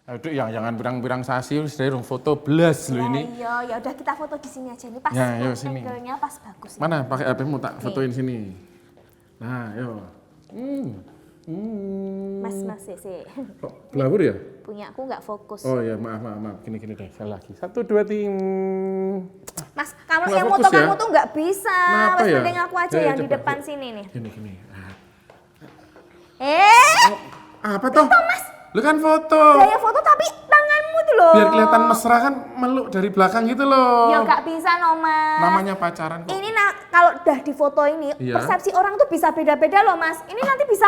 Aduh, jangan berang-berang sasi, sudah dong foto belas loh ini. Iya, ya udah kita foto di sini aja nih pas. Ya, yuk sini. Angle-nya pas bagus. Mana pakai HP-mu tak fotoin sini. Nah, yuk. Mas, sih. Kok blawur ya? Punya aku nggak fokus. Oh ya, maaf. Gini deh, saya lagi. 1, 2, 3. Mas, kamu Nggak yang fokus moto ya? kamu tuh nggak bisa. Kenapa Mas, ya? mending aku aja Ya, yang di coba, depan yuk. sini nih. Gini. Nah. Apa toh? Mas. Lu kan foto. Gaya foto tapi tanganmu tuh loh. Biar kelihatan mesra kan meluk dari belakang gitu loh. Ya nggak bisa no, Mas. Namanya pacaran kok. Ini kalau udah di foto ini, Iya. persepsi orang tuh bisa beda-beda loh, Mas. Ini nanti bisa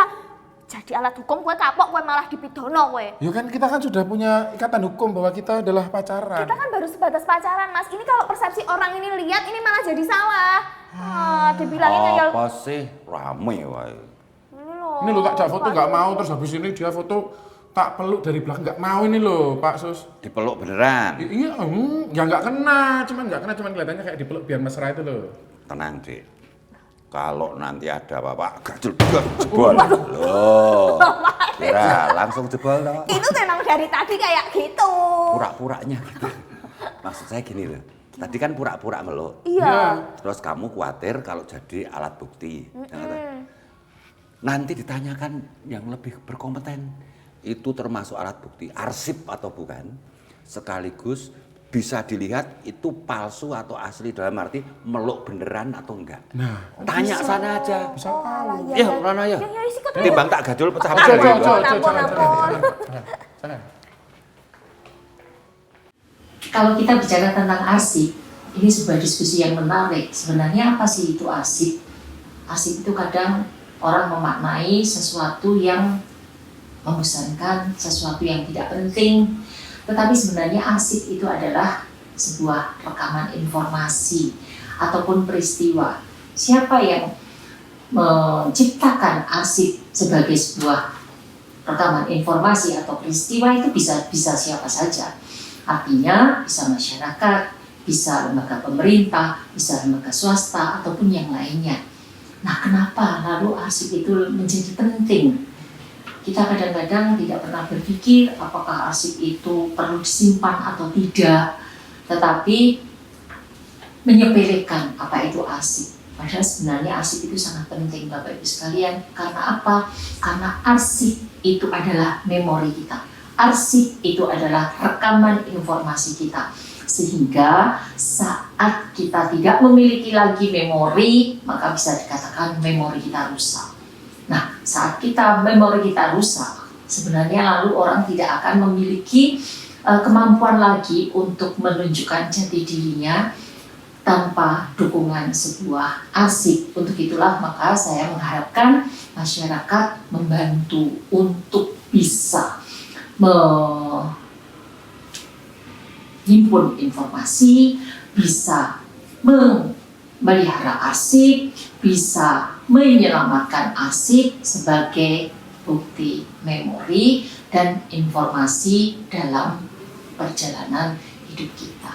jadi alat hukum, gue kapok, gue malah dipidono gue. Ya kan kita kan sudah punya ikatan hukum bahwa kita adalah pacaran. Kita kan baru sebatas pacaran, Mas. Ini kalau persepsi orang ini lihat, ini malah jadi salah. Dibilangin ya. Apa sih? Rame wae. Ini lo tak foto nggak mau, terus habis ini dia foto tak peluk dari belakang nggak mau ini loh Pak Sus. Dipeluk beneran. Iya, ya nggak kena, cuman kelihatannya kayak dipeluk biar mesra itu loh. Tenang, Dik. Kalau nanti ada apa-apa, gajul jebol. Loh. Ya, langsung jebol loh. Itu memang dari tadi kayak gitu. Pura-puranya gitu. Maksud saya gini loh. Tadi kan pura-pura meluk. Iya. Terus kamu khawatir kalau jadi alat bukti. Nanti ditanyakan yang lebih berkompeten. Itu termasuk alat bukti, arsip atau bukan. Sekaligus bisa dilihat itu palsu atau asli dalam arti meluk beneran atau enggak. Nah, tanya sana aja. bisa tahu. Ya, mana ya? Sikat. Timbang tak gajul pecah Coba. Ampun. Sana. Kalau kita bicara tentang arsip, ini sebuah diskusi yang menarik. Sebenarnya apa sih itu arsip? Arsip itu kadang orang memaknai sesuatu yang membosankan, sesuatu yang tidak penting. Tetapi sebenarnya arsip itu adalah sebuah rekaman informasi ataupun peristiwa. Siapa yang menciptakan arsip sebagai sebuah rekaman informasi atau peristiwa itu bisa siapa saja. Artinya bisa masyarakat, bisa lembaga pemerintah, bisa lembaga swasta, ataupun yang lainnya. Nah, kenapa lalu arsip itu menjadi penting? Kita kadang-kadang tidak pernah berpikir apakah arsip itu perlu disimpan atau tidak, tetapi menyepelekan apa itu arsip. Padahal sebenarnya arsip itu sangat penting, Bapak Ibu sekalian. Karena apa? Karena arsip itu adalah memori kita. Arsip itu adalah rekaman informasi kita. Sehingga saat kita tidak memiliki lagi memori, maka bisa dikatakan memori kita rusak. Nah, saat memori kita rusak, sebenarnya lalu orang tidak akan memiliki kemampuan lagi untuk menunjukkan jati dirinya tanpa dukungan sebuah arsip. Untuk itulah maka saya mengharapkan masyarakat membantu untuk bisa menghimpun informasi, bisa memelihara arsip, bisa menyelamatkan arsip sebagai bukti memori dan informasi dalam perjalanan hidup kita.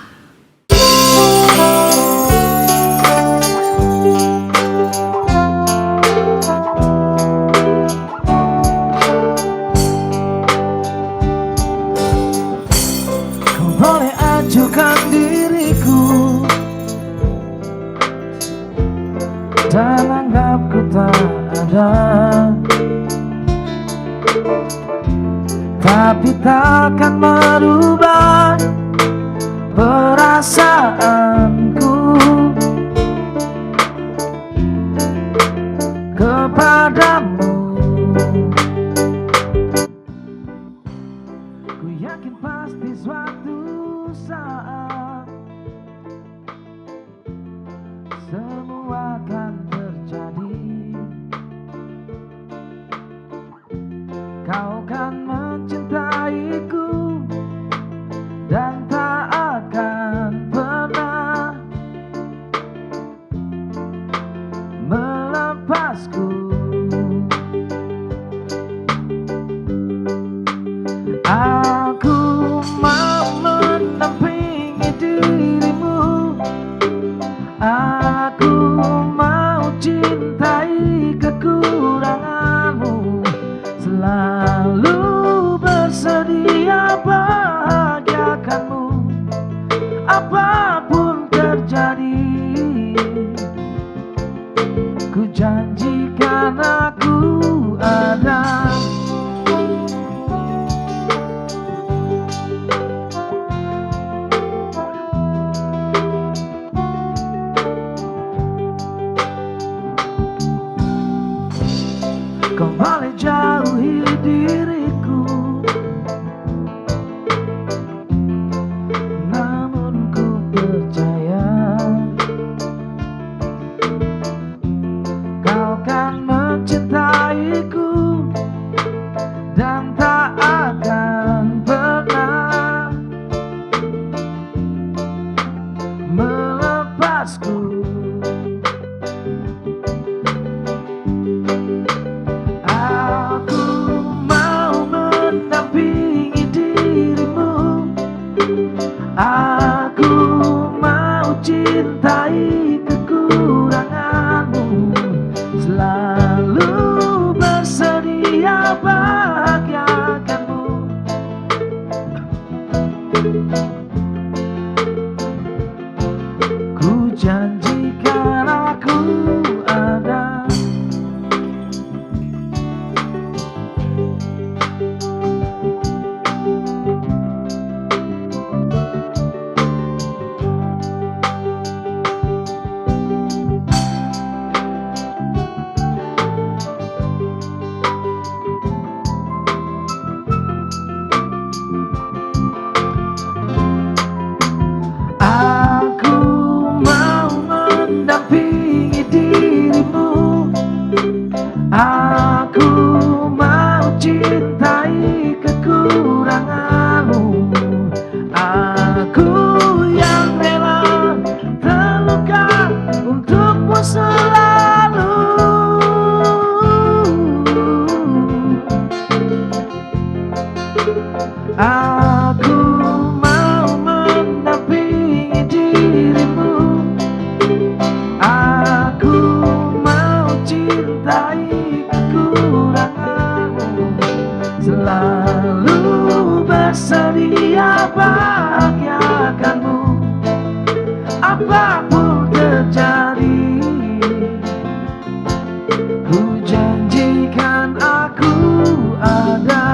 Kau boleh ajukan diriku dan anggap ku tak ada, tapi takkan merubah perasaanku kepadamu. Ku yakin pasti suatu saat semua akan terjadi. Kau kan mencintaiku dan tak akan pernah melepasku. Aku mau mendampingi dirimu. Aku mau cintai kekuranganmu, selalu bersedia dan tak akan pernah melepasku. Aku mau mendampingi dirimu, aku mau cintai kekuranganmu, selalu bersedia bahagiakanmu. Ku janjikan aku ada. Aku mau mendampingi dirimu, aku mau cintai kekuranganmu, aku yang rela terluka untukmu selalu. Aku mau mendampingi dirimu, aku mau cintai kekuranganmu, selalu bersedia bahagiakanmu. Apapun terjadi, ku janjikan aku ada.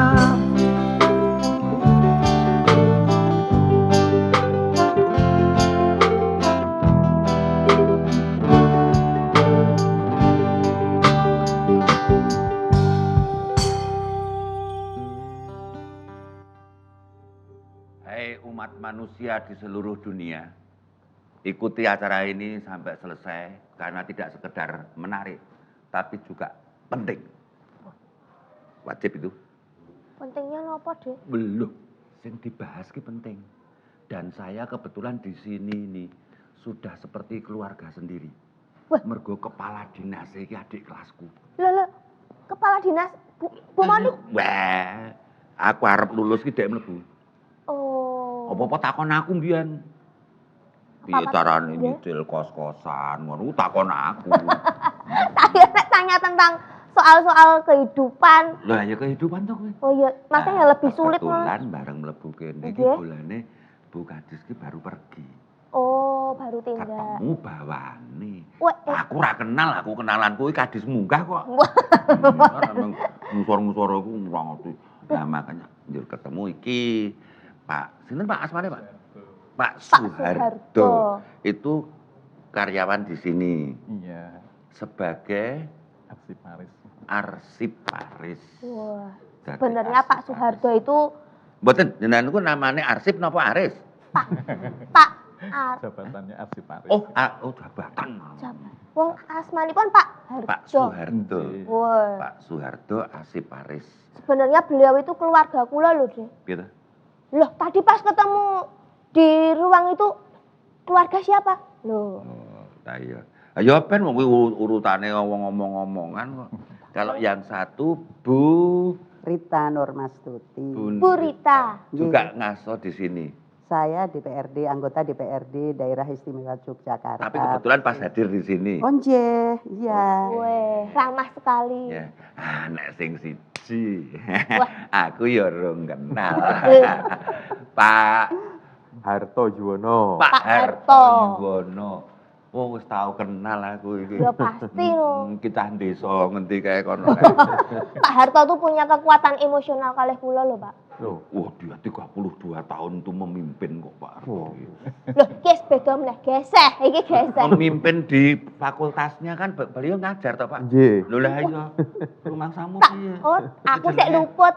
Hai umat manusia di seluruh dunia, ikuti acara ini sampai selesai karena tidak sekedar menarik, tapi juga penting. Wajib itu. Pentingnya nopo, Dek? Belum, yang dibahas ki penting. Dan saya kebetulan di sini nih sudah seperti keluarga sendiri. Wah. Mergo kepala dinas iki adik kelasku. Loh, kepala dinas Bu Moni. Wah, aku harap lulus ki dek mlebu. Oh. Apa-apa takon aku mbiyen. Piye Apa-apa carane piye? nyicil kos-kosan ngono takon aku. Tadi nek tanya tentang soal-soal kehidupan. Lah ya kehidupan to kowe. Oh iya, makanya lebih sulit, Mas. Kebetulan bareng mlebu kene iki Nggih. bulane Bu Kadis ki baru pergi. Oh, baru tinggal. Ketemu bawane. Wah, Aku ora kenal, aku kenalan kuwi Kadis munggah kok. Wah. Memang musor-musor aku ora ngerti. Nah makanya njur ketemu iki Pak, sinten Pak asmane Pak? Pak Suhardo. Suhardo. Itu karyawan di sini Iya, sebagai arsiparis. arsiparis. Wah. Dadi Sebenarnya Pak arsiparis. Suhardo itu Mboten, jenengan niku namane arsip napa aris? Pak Ar. Jabatannya arsiparis. Oh, jabatan. Wong asmanipun Pak Hardo. Pak Suhardo. Nggih. Wah. Pak Suhardo arsiparis. Sebenarnya beliau itu keluarga kula loh, Dek. Gitu. Loh, tadi pas ketemu di ruang itu keluarga siapa? Loh. Oh, nah iya. Ayo ben wong kuwi urutane ngomong-ngomongan kok. Kalau yang satu Bu Rita Nurmastuti. Bu Rita. juga ngaso di sini. Saya DPRD, anggota DPRD Daerah Istimewa Yogyakarta. Tapi kebetulan pas hadir di sini. Onje, iya. Weh, ramah sekali. Ya, nek sing siji. Wah. Aku ya urung kenal. Eh. Pak Harto Juwono. Pak Pak Harto Harto. Yuwono. Oh, wis tau kenal aku iki. Ya pasti loh. Kita desa ngendi kae kono. Pak Harto tuh punya kekuatan emosional kalih kula loh, Pak. Loh, Wah, dia 32 tahun tuh memimpin kok Pak Harto. Loh, guys, beda meneh geseh, iki geseh. Memimpin di fakultasnya kan beliau ngajar toh Pak. nggih. Lho lah iya. Rumah samu Tak, piye? oh, aku sik luput.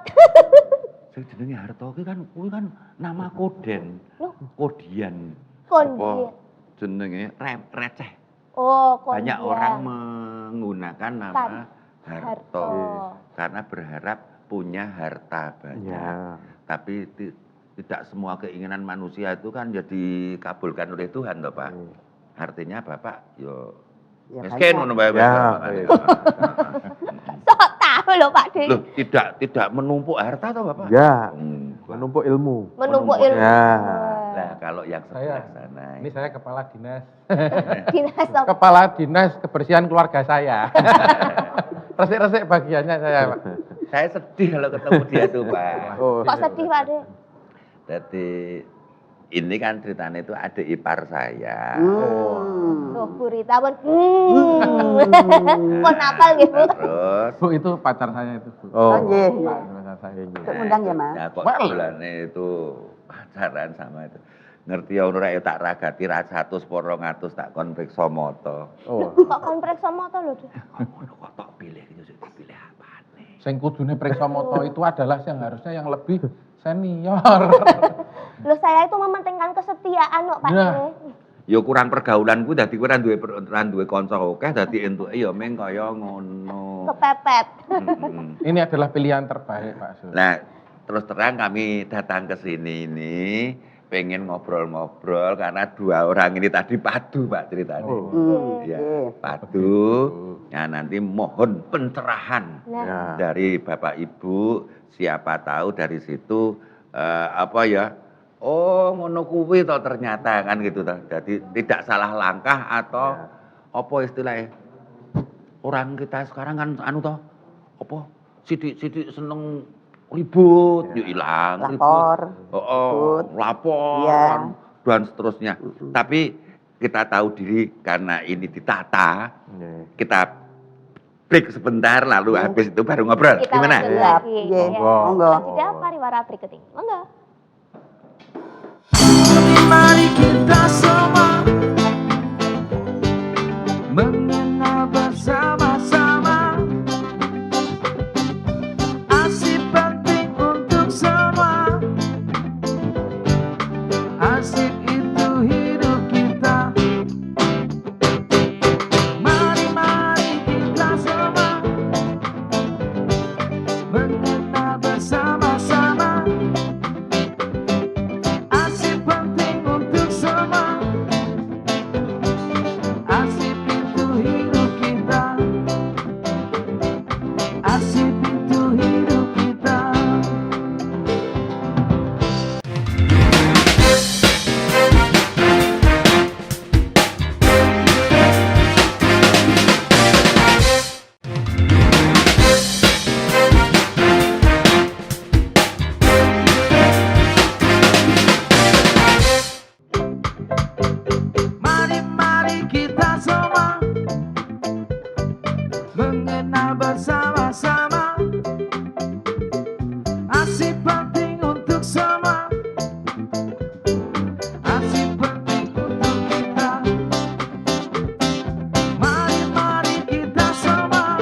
Sing jenenge Harto kuwi kan nama koden. Loh. Kodian. Kondit. Jenenge receh. Oh, kondit. Banyak orang menggunakan nama Harto. Harto karena berharap punya harta banyak. Ya. Tapi tidak semua keinginan manusia itu kan jadi kabulkan oleh Tuhan toh, Pak. Artinya Bapak Ya, miskin banyak. ngono bae. Ya, Sok tahu loh Pak De. Loh, tidak menumpuk harta toh, Bapak? Ya, Enggak. menumpuk ilmu. Menumpuk Menumpuk ilmu. Ya. Nah, kalau yang sebelah sana. Ini saya kepala dinas. Dinas apa? Kepala dinas kebersihan keluarga saya. Resik-resik bagiannya saya, Pak. Saya sedih kalau ketemu dia tuh, Pak. Oh, Kok sedih Pak De? Jadi ini kan ceritanya itu adik ipar saya. Loh, Bu Rita pun pun apal gitu. Terus Bu, itu pacar saya itu, Bu. Oh, nggih. Pacar saya. Untuk undang ya, Mas. ya kok Well. bulannya itu pacaran sama itu. Ngerti ya ora ya tak ragati ra 100 200 tak kon priksa mata. oh. Kok kompleks sama to lho, De? Ngono kok tak pilih iki sing dipilih apane. Sing kudune periksa moto itu adalah yang harusnya yang lebih senior. Loh, saya itu mementingkan kesetiaan kok Pak Nah. De. Ya kurang pergaulanku dadi kowe ra duwe kanca akeh dadi entuke ya meng kaya ngono. Kepepet. Mm-mm. Ini adalah pilihan terbaik, Pak Sur. Nah, terus terang kami datang ke sini ini pengen ngobrol-ngobrol karena dua orang ini tadi padu Pak ceritanya. Ya, padu. Ya nanti mohon pencerahan Nah, Ya. dari Bapak Ibu, siapa tahu dari situ apa ya? Oh, ngono kuwi toh ternyata kan gitu toh. Jadi tidak salah langkah atau apa istilahnya? Orang kita sekarang kan anu toh apa? Sidik-sidik seneng ribut, yuk hilang Lapor. ribut. Lapor Iya. dan seterusnya. Tapi kita tahu diri karena ini ditata, kita break sebentar lalu habis itu baru ngobrol. kita Gimana? lanjut Siap, lagi. nggih. Ya. Monggo. Sudah pariwara berikut ini. Monggo. Mari kita semua mengenal bersama-sama. Asik penting untuk semua. Asik itu hidup kita. Mari kita semua mengenal bersama-sama. Asik penting untuk semua. Asik itu hidup kita. Asik itu hidup kita. Mari kita semua mengenal bersama-sama. Asik penting untuk semua. Asik penting untuk kita. Mari kita semua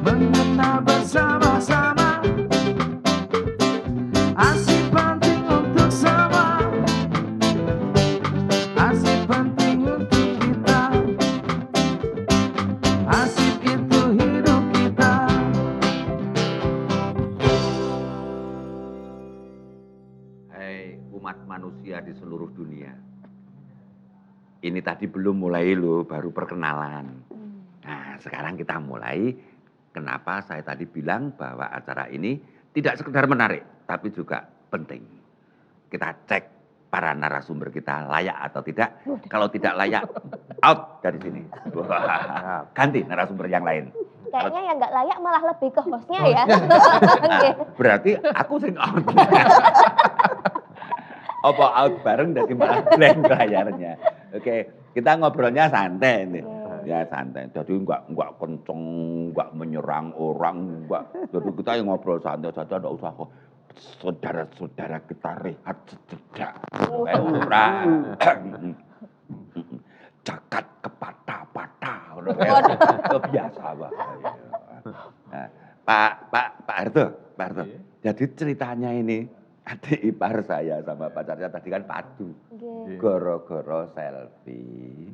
mengenal bersama-sama. Asik penting untuk semua. Asik penting untuk kita. Asik itu hidup kita. Hai umat manusia di seluruh dunia. Ini tadi belum mulai loh, baru perkenalan. Nah, sekarang kita mulai. Kenapa saya tadi bilang bahwa acara ini tidak sekedar menarik, tapi juga penting. Kita cek para narasumber kita layak atau tidak. Kalau tidak layak, out dari sini. Wah, ganti narasumber yang lain. Kayaknya yang nggak layak malah lebih ke hostnya ya. Oke. Berarti aku sing out. Apa out bareng dari malah blank layarnya. Oke, kita ngobrolnya santai nih. Ya santai. Jadi enggak kenceng, enggak menyerang orang, enggak. Jadi kita yang ngobrol santai saja, enggak usah kok. Saudara-saudara kita rehat sejenak. Kayak orang. Jagat kepatah-patah. Kebiasa Pak. Nah, Pak Harto. Jadi ceritanya ini adik ipar saya sama pacarnya tadi kan padu. Oke. Goro-goro selfie.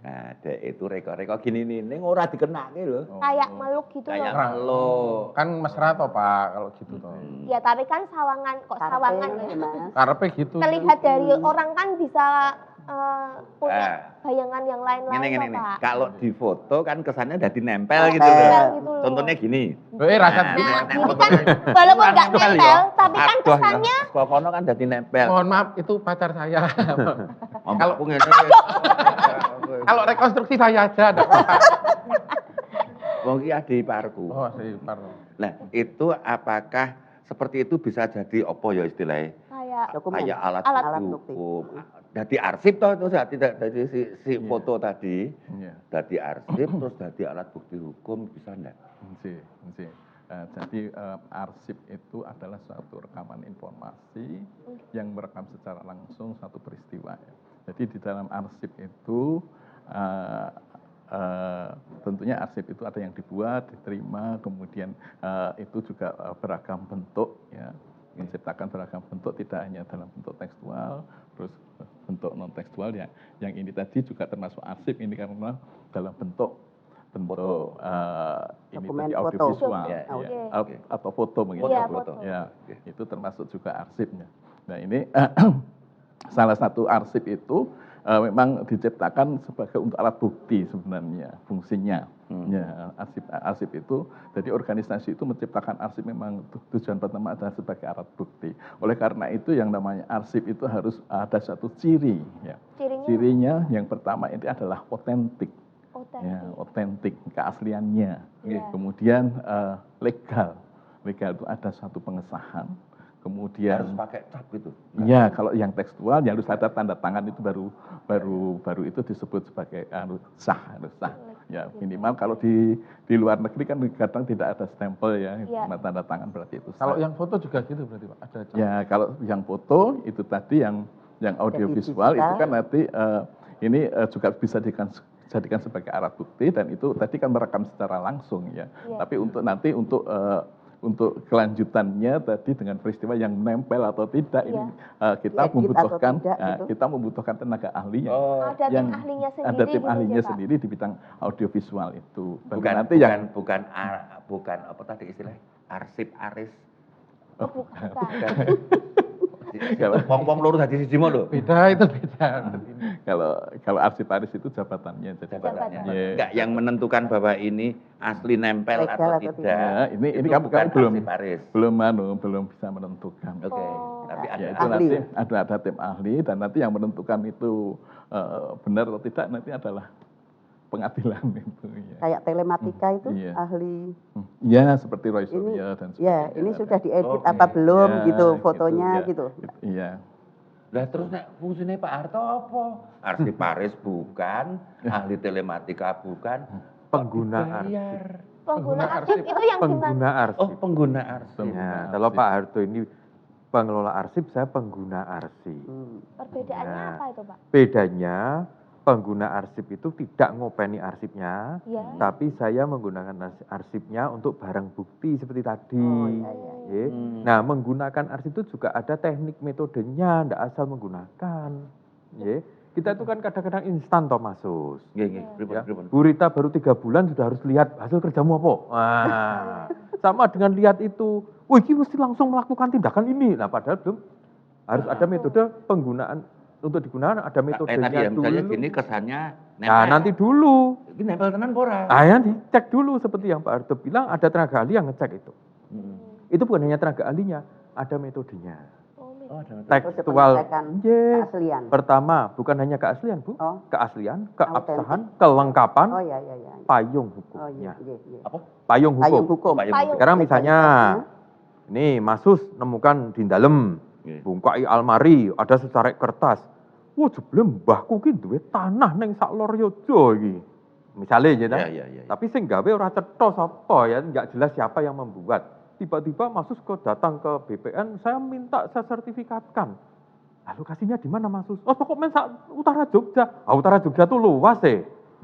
Nah, dek itu reko-reko gini nih, ning ora dikenake lho. Kayak meluk gitu Kayak loh. meluk. Kan mesra toh Pak kalau gitu toh. Ya tapi kan sawangan kok sawangan Karpet, ya. Mas. Karepe gitu. Terlihat dari orang kan bisa punya Ah. bayangan yang lain-lain Ngene loh, Pak. Kalau di foto kan kesannya dadi nempel gitu Nempel loh. gitu loh. Contohnya gini. Rasa Nah, Nah, nek ini foto- kan walaupun nggak Nempel nempel, ya. tapi kan Aduh, kesannya ya. Kono kan dadi nempel. mohon maaf itu pacar saya. Kalau ngene. Kalau rekonstruksi saya aja ada apa-apa. Wong iki ade iparku. Oh, sih, Pak. Nah, itu apakah seperti itu bisa jadi apa ya istilahnya? kayak Dokumen. Kayak alat Alat bukti. hukum. Jadi arsip toh itu tidak dari si foto tadi. Iya. Jadi arsip terus jadi alat bukti hukum bisa enggak? Nggih, nggih. Jadi arsip itu adalah suatu rekaman informasi yang merekam secara langsung satu peristiwa. Ya. Jadi di dalam arsip itu tentunya arsip itu ada yang dibuat, diterima, kemudian itu juga beragam bentuk, ya, menciptakan beragam bentuk tidak hanya dalam bentuk tekstual, terus bentuk non tekstual ya. Yang ini tadi juga termasuk arsip ini karena dalam bentuk ini Dokumen tadi foto. audiovisual, Ya, ya, oke. atau foto begitu. Iya, foto. Ya, itu termasuk juga arsipnya. Nah ini salah satu arsip itu memang diciptakan sebagai untuk alat bukti sebenarnya fungsinya. Ya, arsip itu, jadi organisasi itu menciptakan arsip memang tujuan pertama adalah sebagai alat bukti. Oleh karena itu yang namanya arsip itu harus ada satu ciri. Ya. Cirinya yang pertama ini adalah otentik. Ya, otentik, keasliannya. Iya. Kemudian legal. Legal itu ada satu pengesahan. Kemudian Harus pakai cap gitu. ya kalau yang tekstual ya harus ada tanda tangan itu baru itu disebut sebagai sah, harus sah. Ya minimal kalau di luar negeri kan kadang tidak ada stempel ya, Iya. tanda tangan berarti itu sah. Kalau yang foto juga gitu berarti Pak? Ada Ya kalau yang foto itu tadi yang audiovisual itu kan nanti ini juga bisa dijadikan sebagai alat bukti dan itu tadi kan merekam secara langsung ya. Iya. Tapi untuk nanti untuk kelanjutannya tadi dengan peristiwa yang nempel atau tidak ini kita Diedit membutuhkan atau tidak, gitu. kita membutuhkan tenaga ahli Oh, ada tim ahlinya sendiri ada tim gitu ahlinya ya, Pak? sendiri di bidang audiovisual itu. Baru bukan nanti yang bukan apa tadi istilahnya? Arsip aris. Oh, bukan. Wong-wong loro dadi siji mo lho. beda itu beda. Kalau arsiparis itu jabatannya jadi Jabatannya. Ya. Enggak yang menentukan bahwa ini asli nempel Legal atau atau tidak. Ya, ini Itu kamu bukan belum arsiparis. belum bisa menentukan. Oke. Oh. Tapi ada Ya itu ahli. nanti ada tim ahli dan nanti yang menentukan itu benar atau tidak nanti adalah pengadilan itu. Ya. Kayak telematika itu Iya. ahli. Ya seperti Roy Ini, Suryo dan ya, sebagainya. ini sudah Oh, diedit oke. apa belum Ya, gitu fotonya ya. gitu. Iya. Lah terus nek fungsinya Pak Harto apa? Arsiparis bukan, ahli telematika bukan, Pengguna dibayar. Pengguna Pengguna arsip itu yang gimana? Pengguna arsip. Oh, pengguna arsip. Ya, kalau Pak Harto ini pengelola arsip, saya pengguna arsip. Perbedaannya Nah. apa itu, Pak? Bedanya pengguna arsip itu tidak ngopeni arsipnya, Ya. tapi saya menggunakan arsipnya untuk barang bukti seperti tadi. Oh, iya, iya. Ya. Nah, menggunakan arsip itu juga ada teknik metodenya, tidak asal menggunakan. Ya. Kita itu kan kadang-kadang instan toh Masus. Nggih, nggih. Pripun, Ya. pripun. Bu Rita baru 3 bulan sudah harus lihat hasil kerjamu apa. Nah, sama dengan lihat itu, wih ini mesti langsung melakukan tindakan ini. Nah, padahal belum harus ada metode penggunaan untuk digunakan ada metodenya Tadi ya, misalnya dulu. gini kesannya nempel. Nah, nanti dulu. Ini nempel tenan apa ora? Nah, yang dicek dulu seperti yang Pak Harto bilang ada tenaga ahli yang ngecek itu. Itu bukan hanya tenaga ahlinya, ada metodenya. Oh, Oh, ada. Tekstual. pengecekan Yes. keaslian. Pertama, bukan hanya keaslian, Bu. Oh. Keaslian, keabsahan, kelengkapan, Oh iya iya iya. payung Oh hukumnya. iya iya iya. Apa? Payung Payung hukum. hukum. Payung. Sekarang misalnya, nih Masus nemukan di dalam, Nggih. bungkai almari, ada secarek kertas. Wah, jebule mbahku ki duwe tanah ning sak lor yojo iki. Misalnya ya, Iya, iya, iya. tapi sing gawe ora cetha sapa ya, enggak jelas siapa yang membuat. Tiba-tiba Masus datang ke BPN, saya minta saya sertifikatkan. Lalu lokasinya di mana Masus? Oh, pokoknya sak utara Jogja. Ah, utara Jogja tuh luas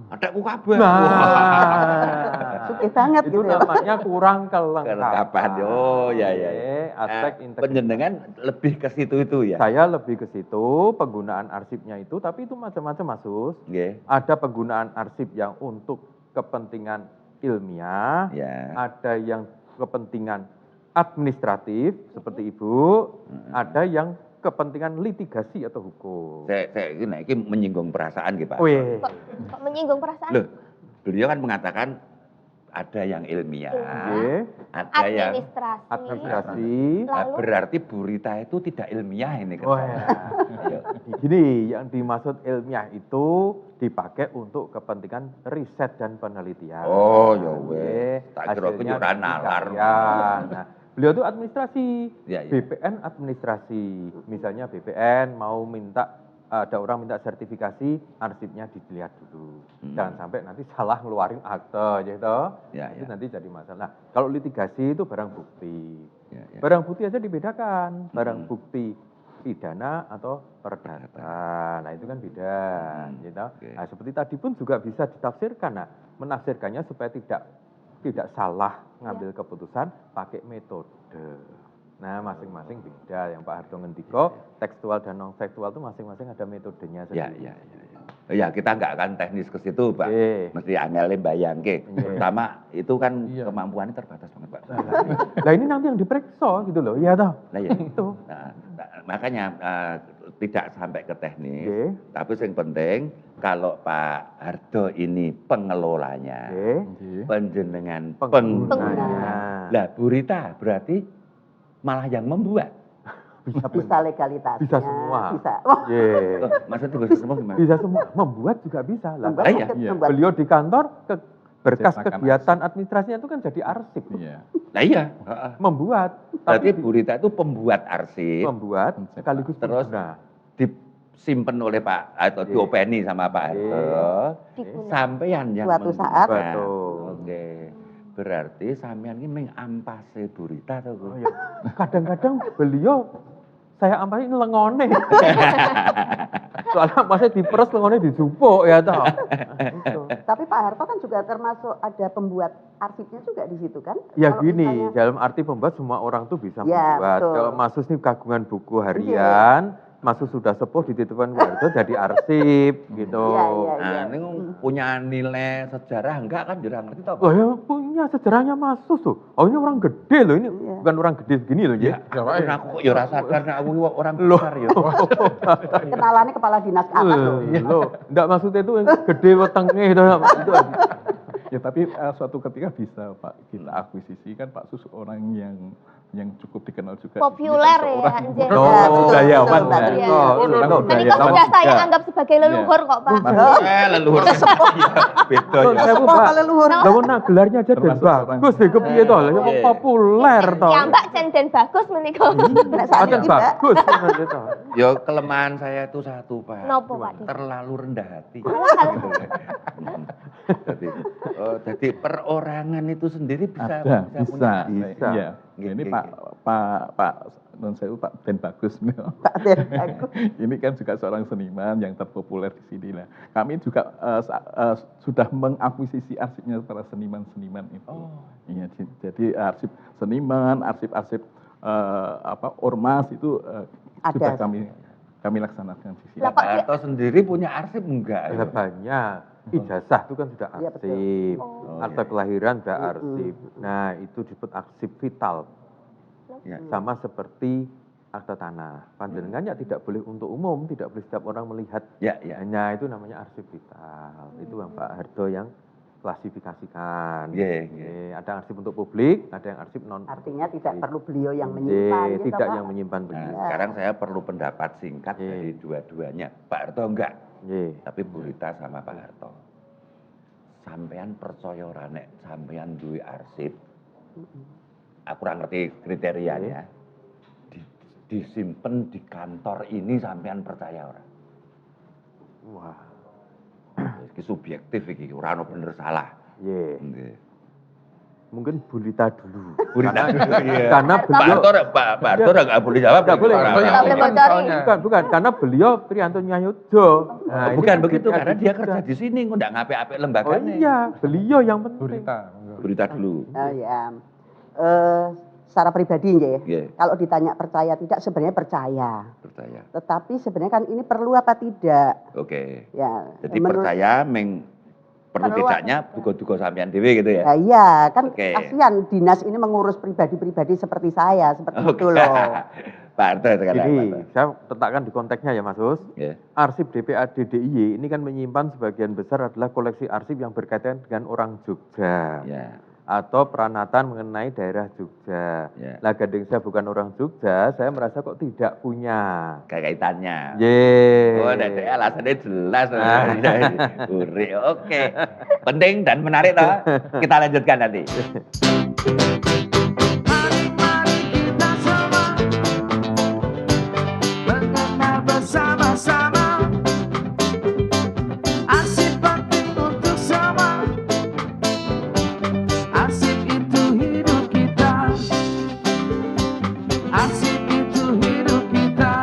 Adekku kabeh. Nah, Sugih banget itu gitu ya. namanya kurang kelengkapan. Kelengkapan. Oh, ya, ya. Aspek integritas. Penjenengan lebih ke situ itu ya. Saya lebih ke situ, penggunaan arsipnya itu, tapi itu macam-macam Mas Sus. Nggih. Ada penggunaan arsip yang untuk kepentingan ilmiah, Ya. ada yang kepentingan administratif seperti Ibu, ada yang kepentingan litigasi atau hukum. Saya ini menyinggung perasaan gitu Pak. Wih, Kok menyinggung perasaan? Loh, beliau kan mengatakan ada yang ilmiah, Nggih, ada yang Administrasi. administrasi. Nah, Lalu? berarti Burita itu tidak ilmiah ini kan. Oh ya. Ayo. Gini, yang dimaksud ilmiah itu dipakai untuk kepentingan riset dan penelitian. Oh, ya wes. Nggih, Tak kira aku hasilnya nyuran nalar. penelitian. Nah, beliau itu administrasi, Ya, ya. BPN administrasi. Misalnya BPN mau minta, ada orang minta sertifikasi, arsipnya dilihat dulu. Jangan sampai nanti salah ngeluarin akte, gitu. Ya, Itu ya. nanti jadi masalah. Nah, kalau litigasi itu barang bukti. Ya, ya. Barang bukti aja dibedakan, barang bukti pidana atau perdata. Nah, itu kan beda, gitu. Oke. Nah, seperti tadi pun juga bisa ditafsirkan. Nah, menafsirkannya supaya tidak salah ngambil keputusan pakai metode. Nah, masing-masing beda. Yang Pak Harto ngendiko, tekstual dan non tekstual itu masing-masing ada metodenya Ya, sendiri. ya, ya, ya. Ya, kita nggak akan teknis ke situ, Pak. Oke. Mesti angelnya bayangke. Iya. Terutama itu kan Iya. kemampuannya terbatas banget, Pak. Nah, ini nanti yang diperiksa gitu loh. Iya toh? Nah, ya. Itu. Makanya tidak sampai ke teknis, Oke. tapi yang penting kalau Pak Harto ini pengelolanya, Oke. Nggih. penjenengan Penggunanya. Lah, Burita berarti malah yang membuat. Bisa legalitasnya. Bisa semua. Bisa. Wah, Ye. Oh, maksudnya bisa semua gimana? Bisa semua. Membuat juga bisa lah. membuat iya. mungkin Iya. membuat Beliau di kantor berkas Cetakan kegiatan administrasinya itu kan jadi arsip. Iya. Nah iya, heeh. Membuat. Berarti Tapi Burita itu pembuat arsip, membuat Konsep. sekaligus Terus pengguna. disimpan oleh Pak atau Iya. diopeni sama Pak Harto, Digunakan. sampean yang Suatu menggunakan. saat. Betul. Oke. Berarti sampean ini mengampase Burita tuh. Oh, iya. Kadang-kadang beliau saya ambil ini lengone. Soalnya masih diperes lengone dijupuk ya toh. Itu. Tapi Pak Harto kan juga termasuk ada pembuat arsipnya juga di situ kan? Ya Kalau gini, misalnya- dalam arti pembuat semua orang tuh bisa Ya, membuat. betul. Kalau Mas Sus ini kagungan buku harian, Mas Sus sudah sepuh dititipkan keluarga jadi arsip gitu. Iya, iya, iya. Nah, ini punya nilai sejarah enggak kan jarang ngerti tau, Pak? Wah ya punya sejarahnya Mas Sus tuh. Oh ini orang gede loh, ini Iya. bukan orang gede segini loh Ya, ya. aku kok ya rasa karena aku orang Loh. besar ya. Kenalannya kepala dinas atas loh. Loh, enggak maksudnya itu yang gede wetenge itu. Ya tapi suatu ketika bisa Pak kita akuisisi kan Pak Sus orang yang cukup dikenal juga. Populer Ini kan ya, seorang- Anjir. Oh, Betul, budayawan betul, ya. iya. Oh, Orang kan budayawan. Dan itu budayawan sudah saya juga. anggap sebagai leluhur kok, Pak. Leluhur. Iya, beda Loh, ya. saya Oh, Pak. leluhur. Lah nah gelarnya aja dan Termasuk orang- bagus deh kepiye toh. Lah Iya. populer toh. Ya Mbak Cen dan bagus menika. Nek saat Akan ini, Mbak, bagus gitu. Ya kelemahan saya itu satu, Pak. Nopo, Pak? Terlalu rendah hati. Alah, Gitu. Jadi perorangan itu sendiri bisa Ada, bisa. Bisa. Iya. Gitu, Ini gitu. Pak non saya Pak Den Bagus. Pak Den Bagus. Ini kan juga seorang seniman yang terpopuler di sini. Nah, kami juga sudah mengakuisisi arsipnya para seniman-seniman itu. Oh. Iya, jadi arsip seniman, arsip-arsip ormas itu Ada. sudah kami laksanakan di sini. Lah, Pak Harto sendiri punya arsip enggak? Ada banyak. Ijazah itu kan sudah Iya, betul. arsip. Oh. Akta kelahiran sudah arsip. Nah, itu disebut arsip vital. Ya. Sama seperti akta tanah. Panjenengan ya tidak boleh untuk umum, tidak boleh setiap orang melihat. Ya, ya. Hanya itu namanya arsip vital. Itu yang Pak Harto yang klasifikasikan. Iya, iya. Ada arsip untuk publik, ada yang arsip non. Artinya tidak perlu beliau yang Iya, menyimpan. gitu, tidak Pak. yang menyimpan Nah, begitu. sekarang saya perlu pendapat singkat Iya. dari dua-duanya. Pak Harto enggak, Iya. tapi Bu Rita sama Pak Harto. Sampean percaya ora nek sampean duwe arsip. Aku kurang ngerti kriterianya. Disimpen di kantor ini sampean percaya ora? Wah, Iki subjektif iki, ora ono bener salah. iya. Nggih. Mungkin Bu Rita dulu. Bu Rita dulu, iya. Karena Pak beliau Harto nggak boleh jawab. Nggak boleh. Pak Nggak boleh bocorin. bukan, karena beliau Priyanto Nyayodjo. Nah, ini Bukan kan begitu, DPRD karena dia juga. kerja di sini, kok nggak ngapain-ngapain Oh lembaganya. iya, beliau yang penting. Berita. Berita dulu. Oh ya. Secara pribadi ya. Iya. Kalau ditanya percaya tidak, sebenarnya percaya. Percaya. Tetapi sebenarnya kan ini perlu apa tidak? Oke. Ya. Jadi menurut- percaya perlu Perlu tidaknya duga-duga sampean dewe gitu ya. Ya, iya, kan Oke. kasihan dinas ini mengurus pribadi-pribadi seperti saya, seperti Oke. itu loh. Pak Harto sekarang. Jadi, Pak Harto. saya letakkan di konteksnya ya Mas Us. Ya. Arsip DPAD DIY ini kan menyimpan sebagian besar adalah koleksi arsip yang berkaitan dengan orang Jogja. Ya. Atau peranatan mengenai daerah Jogja. Ya. Lah gandeng saya bukan orang Jogja, saya merasa kok tidak punya. Kaitannya. Ye. Oh, ada alasannya jelas. Uri, oke. Penting dan menarik toh. Kita lanjutkan nanti. Mari kita semua mengenal bersama-sama arsip penting untuk semua. Arsip itu hidup kita. Arsip itu hidup kita.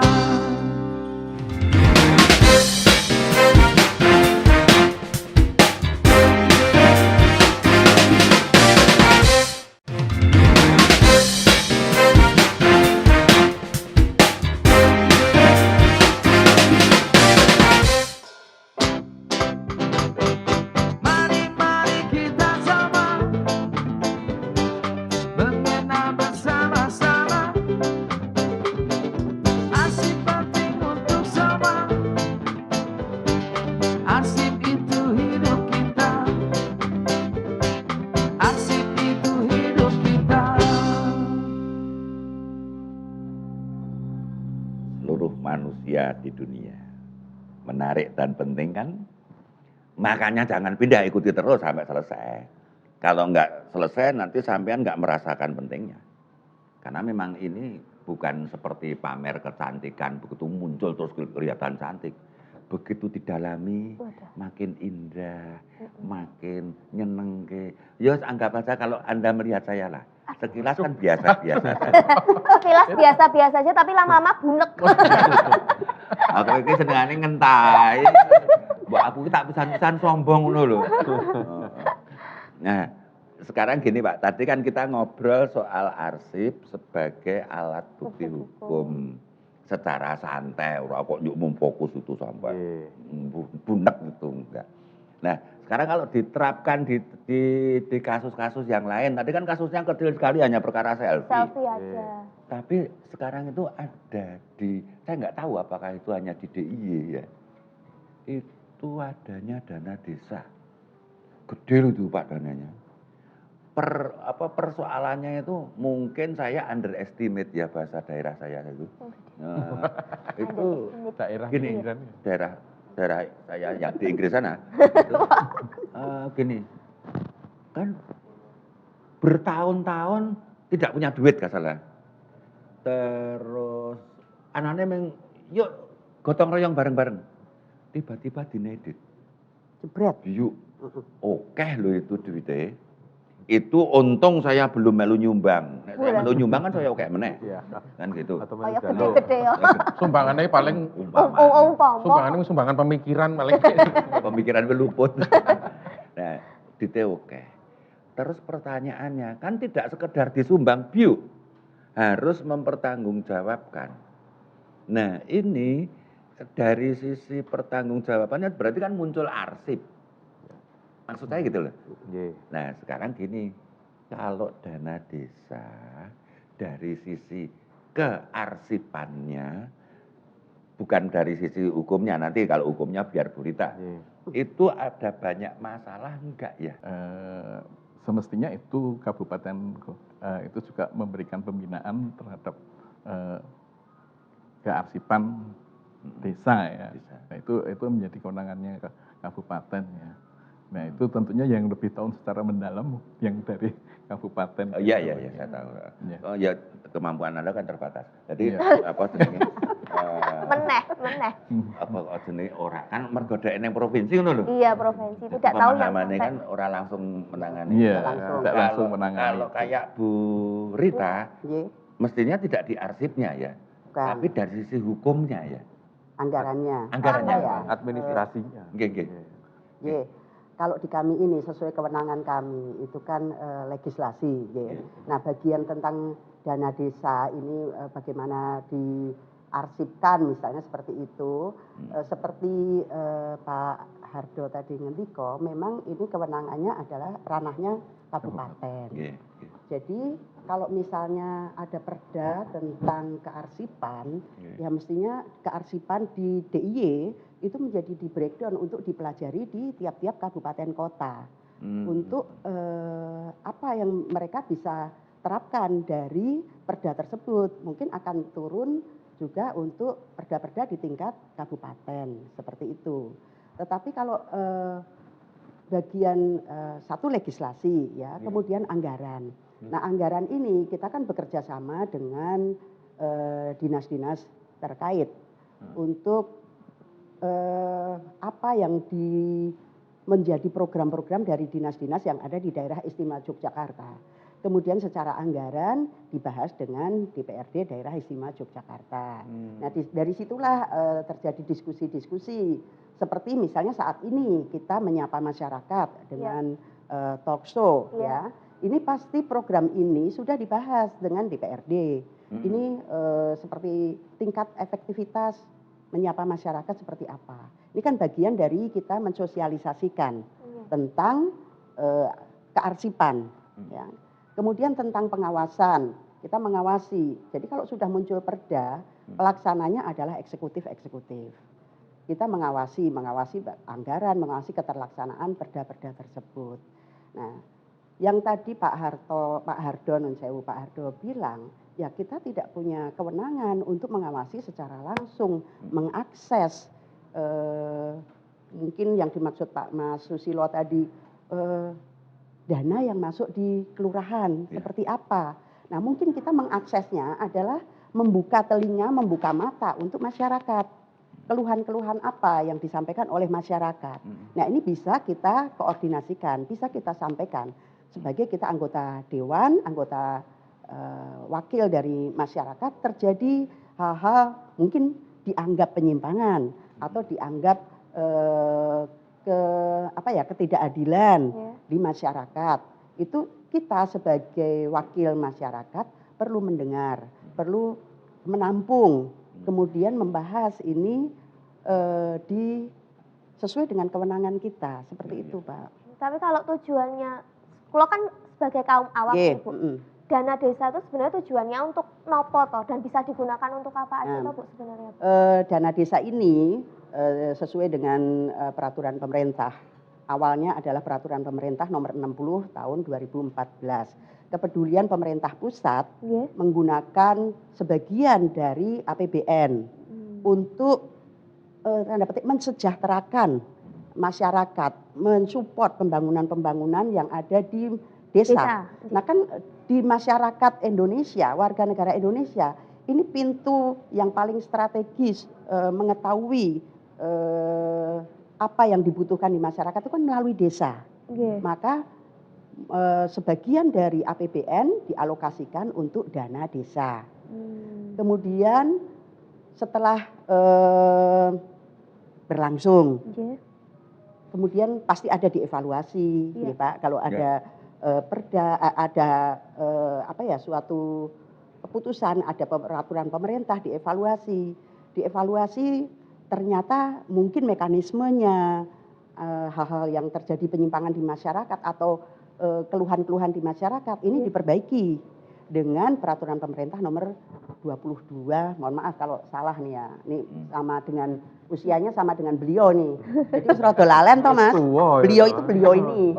Mari kita semua mengenal bersama-sama arsip penting untuk semua. Arsip itu hidup kita. Arsip itu hidup kita. Seluruh manusia di dunia. Menarik dan penting kan? Makanya jangan pindah, ikuti terus sampai selesai. Kalau nggak selesai nanti sampean nggak merasakan pentingnya. Karena memang ini bukan seperti pamer kecantikan, begitu muncul terus kelihatan cantik. Begitu didalami, makin indah, makin nyenengke. Ya anggap aja kalau Anda melihat saya lah. Sekilas kan biasa-biasa. Sekilas biasa-biasa aja tapi lama-lama bunek. Aku ini senengane ngentai. Mbak aku tak pisan-pisan sombong ngono lho. Nah, sekarang gini Pak, tadi kan kita ngobrol soal arsip sebagai alat bukti hukum secara santai, ora kok yuk memfokus itu sampai bunek gitu enggak. Nah, sekarang kalau diterapkan di kasus-kasus yang lain, tadi kan kasusnya kecil sekali hanya perkara selfie. Selfie aja. Tapi sekarang itu ada saya nggak tahu apakah itu hanya di DIY ya. Itu adanya dana desa. Gede loh itu Pak dananya. Persoalannya itu mungkin saya underestimate ya bahasa daerah saya itu. Nah, itu Daerah gini, pinggiran. daerah saya yang di Inggris sana. Itu, gini, kan bertahun-tahun tidak punya duit gak salah. Terus anaknya yuk gotong royong bareng-bareng. Tiba-tiba dinedit. Jebret. Yuk, oke loh itu duitnya. Itu untung saya belum melu nyumbang. Nek saya melu nyumbang kan saya oke meneh. Iya. Kan gitu. Atau Oh ya Dano. gede-gede ya. Sumbangannya paling Umpama. sumbangan pemikiran paling. Pemikiran luput. Nah, duitnya oke. Terus pertanyaannya, kan tidak sekedar disumbang, biu. Harus mempertanggungjawabkan. Nah, ini dari sisi pertanggungjawabannya berarti kan muncul arsip. Maksud saya gitu loh. Nah, sekarang gini, kalau dana desa dari sisi kearsipannya, bukan dari sisi hukumnya, nanti kalau hukumnya biar Bu Rita, itu ada banyak masalah enggak ya? Semestinya itu kabupaten itu juga memberikan pembinaan terhadap kearsipan desa ya. Desa. Nah, itu menjadi kewenangannya kabupaten ya. Nah itu tentunya yang lebih tahu secara mendalam yang dari kabupaten. Iya, saya tahu. Iya. Oh ya, kemampuan Anda kan terbatas. Jadi Iya. apa sebenarnya? Meneh. Apa kok jenenge ora kan mergo dhek ning provinsi ngono lho. Iya, provinsi tidak tahu yang Pemahamannya sampai. kan ora langsung menangani. Iya, langsung. tidak langsung menangani. Kalau kayak Bu Rita, Nggih, mestinya tidak di arsipnya ya, bukan. tapi dari sisi hukumnya ya. Anggarannya. Anggarannya. Apa ya? Administrasinya. Nggih, nggih. Nggih. Kalau di kami ini sesuai kewenangan kami itu kan legislasi, nggih. Nah, bagian tentang dana desa ini bagaimana diarsipkan misalnya seperti itu, seperti Pak Hardo tadi ngendiko, memang ini kewenangannya adalah ranahnya kabupaten. Nggih, nggih. Jadi kalau misalnya ada perda tentang kearsipan, ya mestinya kearsipan di DIY itu menjadi di breakdown untuk dipelajari di tiap-tiap kabupaten kota. Untuk apa yang mereka bisa terapkan dari perda tersebut. Mungkin akan turun juga untuk perda-perda di tingkat kabupaten, seperti itu. Tetapi kalau bagian satu legislasi ya, kemudian anggaran. Nah, anggaran ini kita kan bekerja sama dengan dinas-dinas terkait untuk apa yang menjadi program-program dari dinas-dinas yang ada di daerah istimewa Yogyakarta. Kemudian secara anggaran dibahas dengan DPRD daerah istimewa Yogyakarta. Nah, dari situlah terjadi diskusi-diskusi. Seperti misalnya saat ini kita menyapa masyarakat dengan talk show ya. Ini pasti program ini sudah dibahas dengan DPRD. Ini seperti tingkat efektivitas menyapa masyarakat seperti apa. Ini kan bagian dari kita mensosialisasikan tentang kearsipan. Ya. Kemudian tentang pengawasan, kita mengawasi. Jadi kalau sudah muncul perda, pelaksananya adalah eksekutif-eksekutif. Kita mengawasi anggaran, mengawasi keterlaksanaan perda-perda tersebut. Nah, yang tadi Pak Hardo bilang, ya kita tidak punya kewenangan untuk mengawasi secara langsung, mengakses mungkin yang dimaksud Pak Mas Susilo tadi dana yang masuk di kelurahan seperti apa. Nah, mungkin kita mengaksesnya adalah membuka telinga, membuka mata untuk masyarakat. Keluhan-keluhan apa yang disampaikan oleh masyarakat. Nah, ini bisa kita koordinasikan, bisa kita sampaikan. Sebagai kita anggota dewan, anggota wakil dari masyarakat, terjadi hal-hal mungkin dianggap penyimpangan atau dianggap ketidakadilan di masyarakat. Itu kita sebagai wakil masyarakat perlu mendengar, perlu menampung, kemudian membahas ini sesuai dengan kewenangan kita, seperti itu, Pak. Tapi kalau tujuannya, kalau kan sebagai kaum awam, Bu, dana desa itu sebenarnya tujuannya untuk nopo toh, dan bisa digunakan untuk apa aja toh, Bu, sebenarnya? Dana desa ini sesuai dengan peraturan pemerintah. Awalnya adalah peraturan pemerintah nomor 60 tahun 2014. Kepedulian pemerintah pusat menggunakan sebagian dari APBN untuk tanda petik mensejahterakan masyarakat, mensupport pembangunan-pembangunan yang ada di desa. Nah, kan di masyarakat Indonesia, warga negara Indonesia, ini pintu yang paling strategis mengetahui apa yang dibutuhkan di masyarakat itu kan melalui desa. Maka sebagian dari APBN dialokasikan untuk dana desa. Kemudian setelah berlangsung, kemudian pasti ada dievaluasi, ya Pak. Kalau ada perda, ada suatu keputusan, ada peraturan pemerintah, dievaluasi ternyata mungkin mekanismenya, hal-hal yang terjadi penyimpangan di masyarakat atau keluhan-keluhan di masyarakat ini diperbaiki dengan peraturan pemerintah nomor 22. Mohon maaf kalau salah nih ya. Ini sama dengan usianya sama dengan beliau nih. Jadi Surado Lalen toh Mas. Beliau itu beliau ini.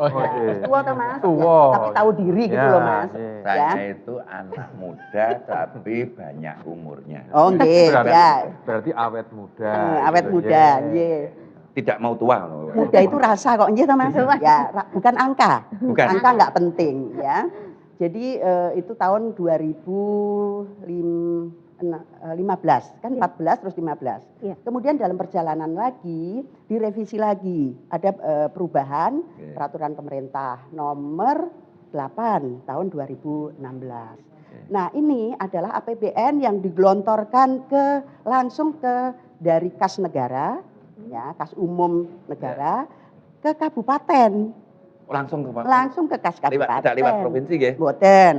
Tua toh Mas. Ya, tapi tahu diri gitu loh Mas. Saya itu anak muda tapi banyak umurnya. Oh nggih, ya. Berarti awet muda. Awet muda, nggih. Tidak mau tua. Muda itu rasa kok, nggih toh Mas. Ya, bukan angka. Bukan. Angka nggak penting ya. Jadi itu tahun 2015 15, kan 14 terus 15. Iya. Kemudian dalam perjalanan lagi, direvisi lagi. Ada perubahan peraturan pemerintah nomor 8 tahun 2016. Nah ini adalah APBN yang digelontorkan langsung dari kas negara, ya kas umum negara, ke kabupaten. Langsung ke kas kabupaten. Tidak lewat provinsi ya? Boten.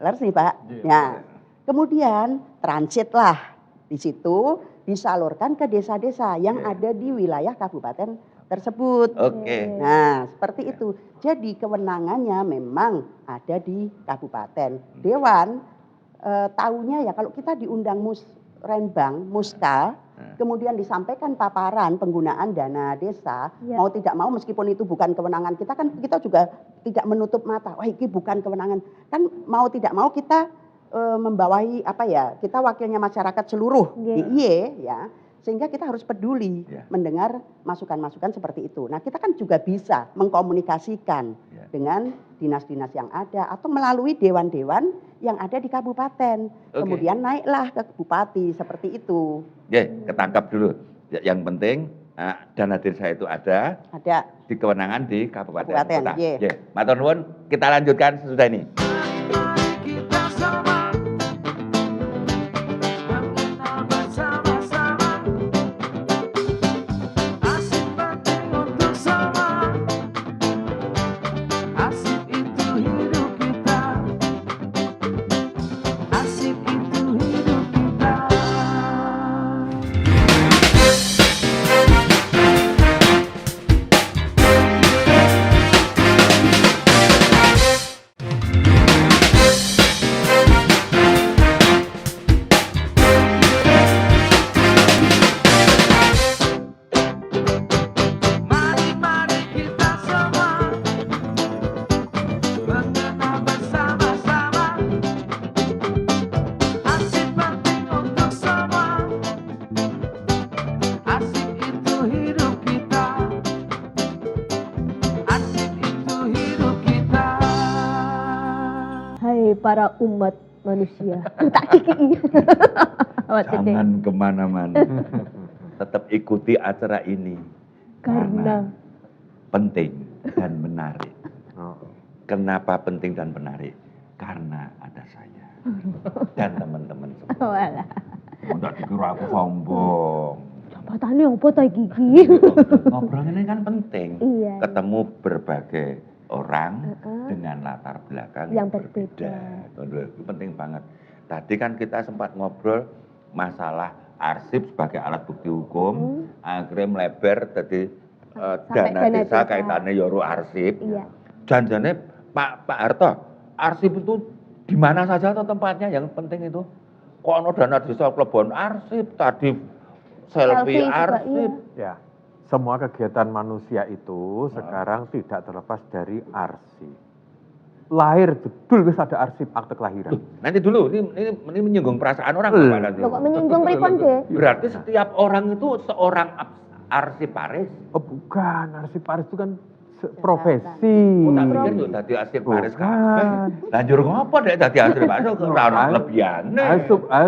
Leres nih Pak. Ya. Kemudian transit lah di situ disalurkan ke desa-desa yang ada di wilayah kabupaten tersebut. Oke. Nah, seperti itu. Jadi kewenangannya memang ada di kabupaten. Dewan tahunya ya kalau kita diundang Musrenbang, Muska, kemudian disampaikan paparan penggunaan dana desa, mau tidak mau meskipun itu bukan kewenangan kita kan kita juga tidak menutup mata. Wah, ini bukan kewenangan. Kan mau tidak mau kita membawahi kita wakilnya masyarakat seluruh DIY ya, sehingga kita harus peduli mendengar masukan-masukan seperti itu. Nah kita kan juga bisa mengkomunikasikan dengan dinas-dinas yang ada atau melalui dewan-dewan yang ada di kabupaten. Kemudian naiklah ke bupati seperti itu. Ketangkap dulu. Yang penting dana desa itu ada di kewenangan di kabupaten kota. Matur nuwun, kita lanjutkan sesudah ini. Kita sama mengenal bersama-sama, asik penting untuk sama, asik itu hidup kita, asik itu hidup kita. Mari kita semua mengenal bersama-sama, asik penting untuk semua, asik itu hidup kita, asik itu hidup kita. Hai para umat manusia. Tak kiki. Jangan kemana-mana. Tetap ikuti acara ini. Karena Penting dan menarik. Kenapa penting dan menarik? Karena ada saya. Dan teman-teman semua. walah. Tidak dikira aku sombong. Jabatannya apa ta gigi? Ngobrol ini kan penting. Iya. Ketemu berbagai orang dengan latar belakang Yang berbeda. Itu penting banget. Tadi kan kita sempat ngobrol masalah arsip sebagai alat bukti hukum, akhirnya melebar jadi dana desa kaitannya yoro arsip. Iya. Janjane Pak Harto, arsip itu di mana saja atau tempatnya yang penting itu? Kok ada dana desa plebon arsip, tadi selfie juga, arsip. Ya, semua kegiatan manusia itu sekarang tidak terlepas dari arsip. Lahir jedul wis ada arsip akte kelahiran. Nanti dulu, ini menyinggung perasaan orang Bapak nanti. Loh kok menyinggung pripun deh? Berarti setiap orang itu seorang arsiparis. Oh bukan, arsiparis itu kan profesi. Tak pikir yuk tadi arsiparis Bukan. kabeh. Lanjur ngopo dek tadi arsiparis kok ora ono lebihane.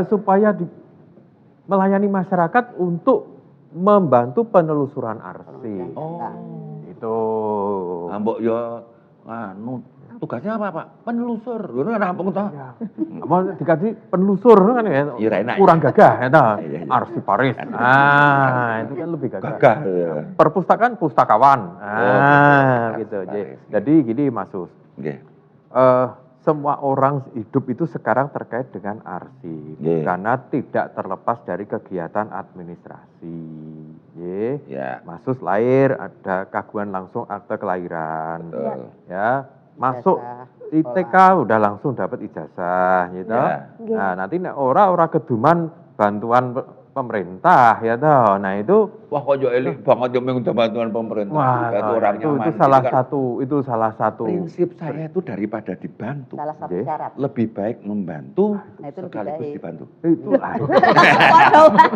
Supaya melayani masyarakat untuk membantu penelusuran arsip. Oh. Itu. Mbok yo tugasnya apa, Pak? Penelusur. Ngono kan rampung toh. Ya. Mau dikasih penelusur kan ya. Iya, enak. Kurang gagah ya toh. Iya. Arsiparis. Itu kan lebih gagah. Gagah. Ya. Perpustakaan pustakawan. Gitu. Arsiparis. Jadi gini Mas Sus. Nggih. Semua orang hidup itu sekarang terkait dengan arsip. Nggih. Karena tidak terlepas dari kegiatan administrasi. Ya. Mas Sus lahir ada kaguan langsung akte kelahiran. Betul. Ya. Masuk ITK udah langsung dapat ijazah gitu. Ya. Nah, nanti nek ora keduman bantuan pemerintah ya toh. Nah, itu Wah kok yo elik banget yo minta bantuan pemerintah. wah, Itu orangnya itu mandiri salah kan. itu salah satu Prinsip saya itu daripada dibantu, Salah satu Nggih. syarat. lebih baik membantu Nah, itu lebih sekaligus baik. dibantu. itu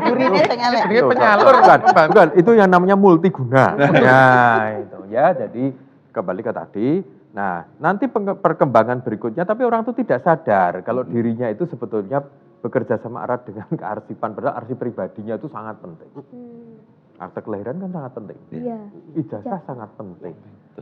Gurine sing elek. Itu penyalur bukan, itu yang namanya multiguna. Ya, itu ya. Jadi kembali ke tadi. Nah, nanti perkembangan berikutnya tapi orang itu tidak sadar kalau dirinya itu sebetulnya bekerja sama erat dengan kearsipan, padahal arsip pribadinya itu sangat penting. Akte kelahiran kan sangat penting. Iya. Ijazah sangat penting.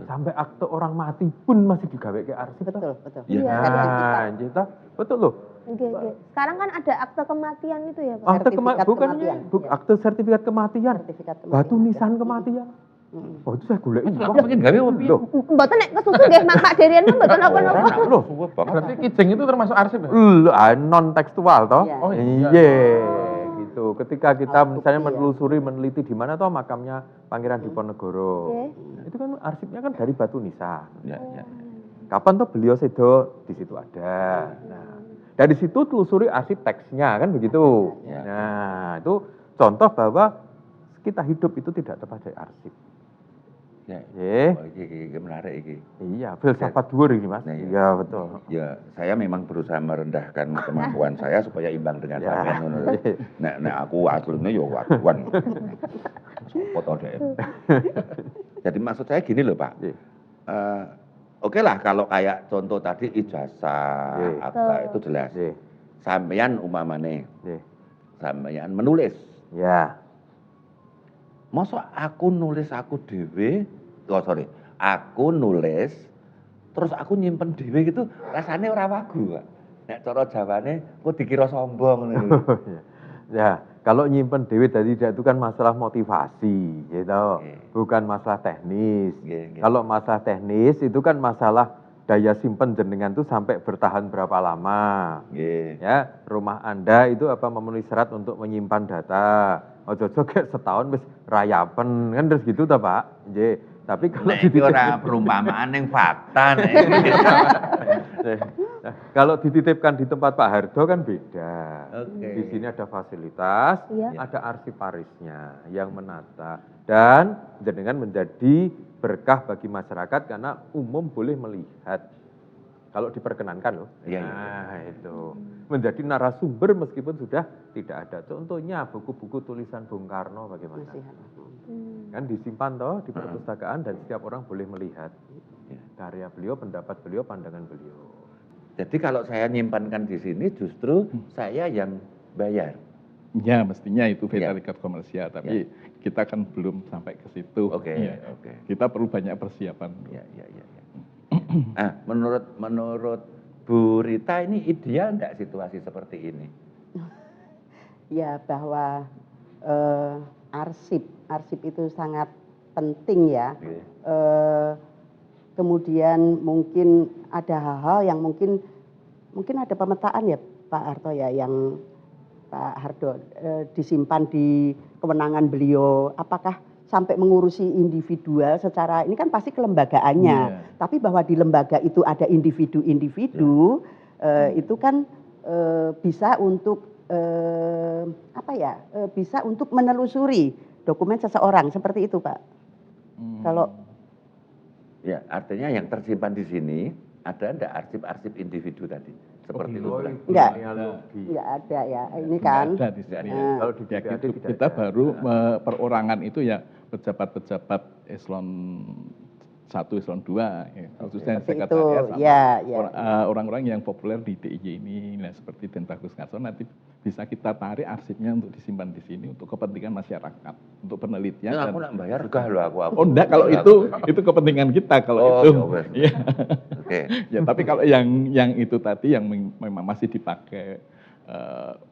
Sampai akte orang mati pun masih digawe ke arsip. Betul, betul. Iya. Nah, kita betul loh. Oke. Sekarang kan ada akte kematian itu ya, Pak. Akte Sertifikat bukannya kematian, ya. akte sertifikat kematian. Sertifikat kematian. Batu nisan kematian. Oh itu saya golek itu. Aku pengen gawe opo piye? Loh, Mboten nek kesusu nggih Pak Derian mboten napa-napa. loh. Berarti kijing itu termasuk arsip ya? Non tekstual toh. Iya. Oh, iya. Iya, gitu. Ketika kita Alat misalnya bukti, ya. menelusuri, meneliti di mana toh makamnya Pangeran Diponegoro. Oke. Itu kan arsipnya kan dari batu nisan. Ya, ya. Kapan toh beliau sedo di situ ada. Nah, dari situ telusuri arsip teksnya kan begitu. Ya. Nah, itu contoh bahwa kita hidup itu tidak terpakai arsip. Ya. Oh, iki menarik iki. Iya, filsafat dhuwur ini Mas. Nah, iya. Iya, betul. Ya, saya memang berusaha merendahkan kemampuan saya supaya imbang dengan Ya. sampean ngono. Nek aku asline yo waduan. Sopo to dek. Jadi maksud saya gini loh, Pak. Iya. Oke lah kalau kayak contoh tadi ijazah Iya. akta itu jelas. Iya. Sampeyan umpamane, Iya. sampeyan menulis. Ya. Masa aku nulis aku dhewe, aku nulis terus aku nyimpen dhewe gitu rasanya ora wagu, Pak. Nek cara Jawane kok dikira sombong ngono. Ya, kalau nyimpen dewe tadi itu kan masalah motivasi, gitu. Oke. Bukan masalah teknis. Oke, oke. Kalau masalah teknis itu kan masalah daya simpen jenengan tuh sampai bertahan berapa lama. Nggih. Ya, rumah Anda itu apa memenuhi syarat untuk menyimpan data. Ojo-ojo kayak setahun wis rayapen kan terus gitu ta, Pak? Nggih. Tapi kalau Nek iki ora perumpamaan ning fakta nek. Nah, kalau dititipkan di tempat Pak Hardo kan beda. Oke. Di sini ada fasilitas, Iya. ada arsiparisnya yang menata dan dengan menjadi berkah bagi masyarakat karena umum boleh melihat. Kalau diperkenankan loh. Iya, iya. Nah, itu menjadi narasumber meskipun sudah tidak ada. Contohnya buku-buku tulisan Bung Karno bagaimana? Masih ada. Kan disimpan toh di perpustakaan dan setiap orang boleh melihat karya beliau, pendapat beliau, pandangan beliau. Jadi kalau saya nyimpankan di sini justru saya yang bayar. Ya, mestinya itu Ya. verikat komersial, tapi kita kan belum sampai ke situ. Oke, Ya. oke. Kita perlu banyak persiapan. Ya, ya, ya, ya. Menurut Bu Rita ini ideal enggak situasi seperti ini? Ya, bahwa arsip itu sangat penting ya. Oke. Kemudian mungkin ada hal-hal yang mungkin ada pemetaan ya Pak Harto ya, yang Pak Hardo disimpan di kewenangan beliau. Apakah sampai mengurusi individual secara ini kan pasti kelembagaannya. Tapi bahwa di lembaga itu ada individu-individu itu kan bisa untuk bisa untuk menelusuri dokumen seseorang seperti itu, Pak. Kalau Ya, artinya yang tersimpan di sini ada enggak arsip-arsip individu tadi? Seperti itu. Enggak. Genealogi. nggak ada ya, ini kan. Ada di sini. Kalau di Ya, BPAD gitu. tidak Kita ada. baru perorangan itu ya pejabat-pejabat eselon 1, eselon 2, ya, khususnya Seperti itu, sekretariat sama ya, ya. orang-orang yang populer di DIY ini, nah, seperti Dentagus Ngaso, nanti bisa kita tarik arsipnya untuk disimpan di sini untuk kepentingan masyarakat, untuk penelitian. Ya, dan- aku nak bayar gah loh aku. Oh enggak, kalau itu kepentingan kita kalau Oh, itu. ya wes. Iya. Oke. Ya, tapi kalau yang itu tadi yang memang masih dipakai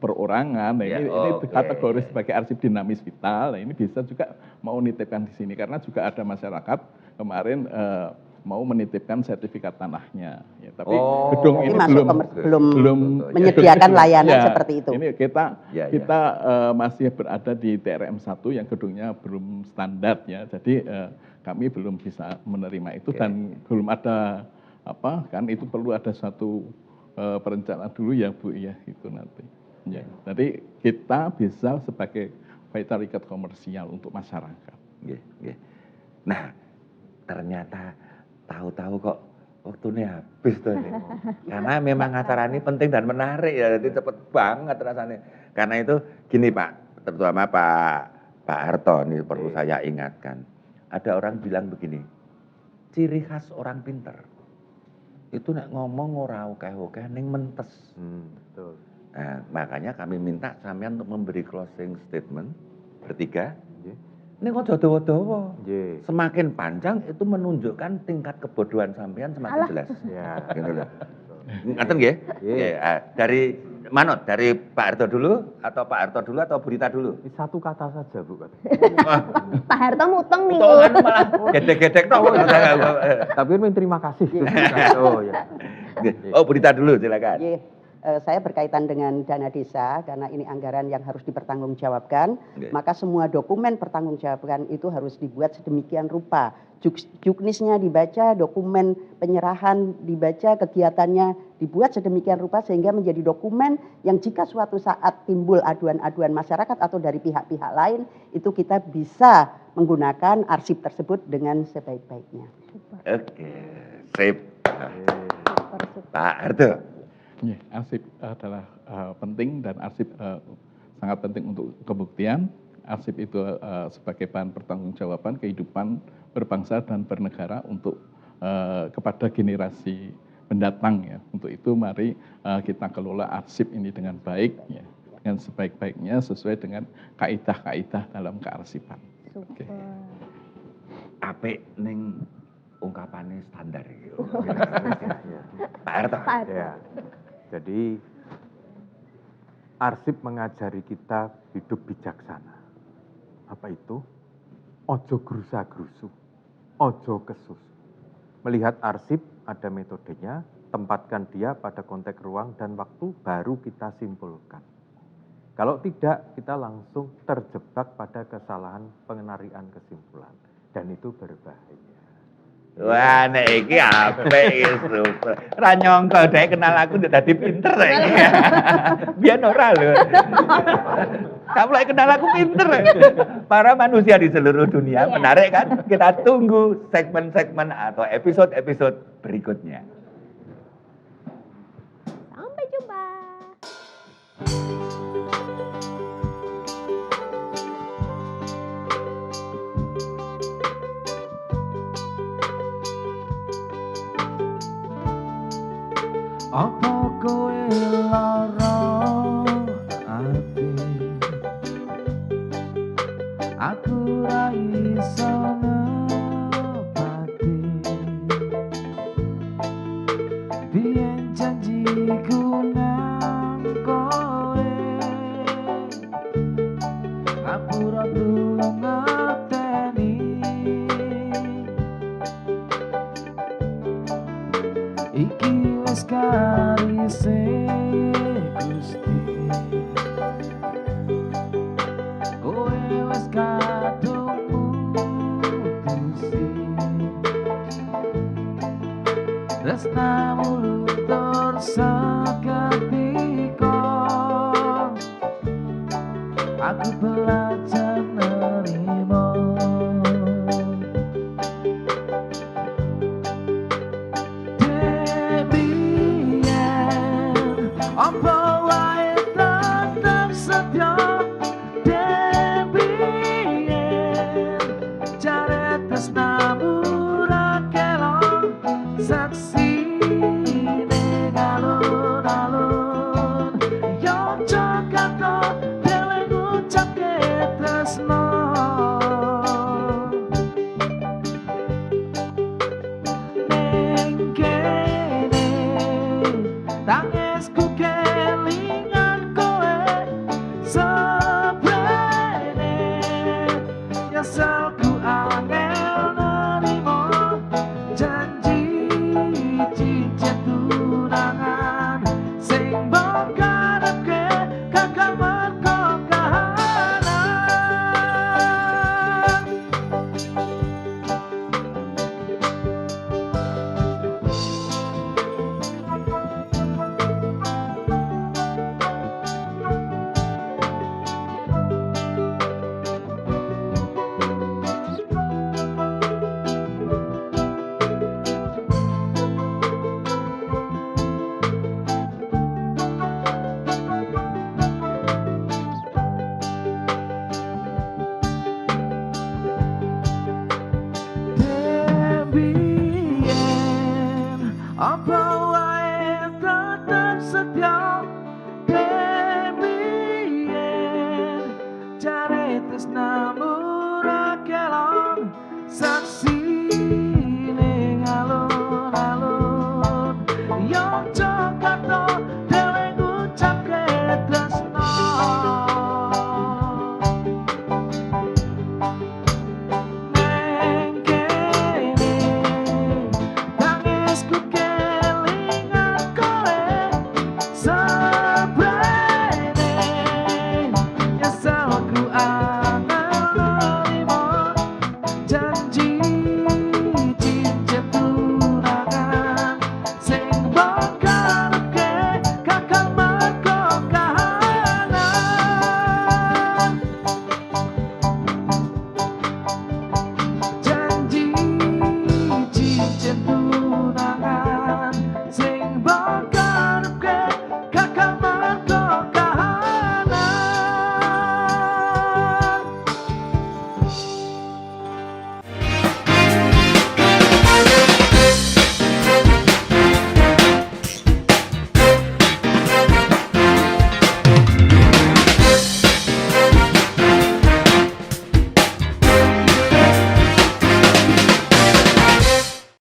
perorangan, nah Ya, ini oke. kategori sebagai arsip dinamis vital, nah ini bisa juga mau nitipkan di sini karena juga ada masyarakat kemarin mau menitipkan sertifikat tanahnya, ya, tapi Oh. gedung Tapi ini masuk belum menyediakan layanan Ya, seperti itu. Ini kita Ya, ya. kita masih berada di TRM 1 yang gedungnya belum standar ya. Jadi kami belum bisa menerima itu Oke. dan belum ada kan itu perlu ada satu perencanaan dulu ya Bu ya itu nanti. Ya. Jadi kita bisa sebagai vital ikat komersial untuk masyarakat. Nggih, nggih. Nah, ternyata tahu-tahu kok waktunya habis tuh ini. Karena memang acara ini penting dan menarik ya, jadi cepet banget rasanya. Karena itu gini Pak, terutama Pak Harto ini perlu saya ingatkan. Ada orang bilang begini, ciri khas orang pinter itu nek ngomong ora akeh-akeh ning mentes. Betul. Nah, makanya kami minta sampean untuk memberi closing statement bertiga. Nggih. Ini kok dawa-dawa. Nggih. Semakin panjang itu menunjukkan tingkat kebodohan sampean semakin jelas. Ya. Gitu loh. Ngaten nggih? Nggih. Dari Manut, dari Pak Harto dulu atau Pak Harto dulu atau Bu Rita dulu? Ini satu kata saja, Bu. Pak Harto muteng nih. Potongan malah gedek-gedek tok. Tapi ini terima kasih. Oh ya. Oh, Bu Rita dulu silakan. Saya berkaitan dengan dana desa karena ini anggaran yang harus dipertanggungjawabkan, Oke. maka semua dokumen pertanggungjawabkan itu harus dibuat sedemikian rupa. Juknisnya dibaca, dokumen penyerahan dibaca, kegiatannya dibuat sedemikian rupa sehingga menjadi dokumen yang jika suatu saat timbul aduan-aduan masyarakat atau dari pihak-pihak lain, itu kita bisa menggunakan arsip tersebut dengan sebaik-baiknya. Oke, sip. Pak Harto. Ya, arsip adalah penting dan arsip sangat penting untuk pembuktian. Arsip itu sebagai bahan pertanggungjawaban kehidupan berbangsa dan bernegara untuk kepada generasi mendatang ya. Untuk itu mari kita kelola arsip ini dengan baik ya, dengan sebaik-baiknya sesuai dengan kaidah-kaidah dalam kearsipan. Oke. Apik ning ungkapannya standar gitu. Pak Harto. Ya. Jadi arsip mengajari kita hidup bijaksana. Apa itu? Ojo gerusa-gerusu, ojo kesusu. Melihat arsip ada metodenya, tempatkan dia pada konteks ruang dan waktu baru kita simpulkan. Kalau tidak, kita langsung terjebak pada kesalahan pengenarian kesimpulan. Dan itu berbahaya. Wah, nek iki apik iki super. Ora nyangka dhek kenal aku udah dadi pinter iki. Biyen ora lho. Kamu lagi kenal aku pinter. Para manusia di seluruh dunia menarik kan? Kita tunggu segmen-segmen atau episode-episode berikutnya. Sampai jumpa. Apa kowe lara ati? Aku ra iso nepati. Biyen janjiku nang kowe, ngapura tulung ngerteni. Iki wis karise Gusti, kowe wis kadung mutusi. Tresnamu luntur seketika, aku belah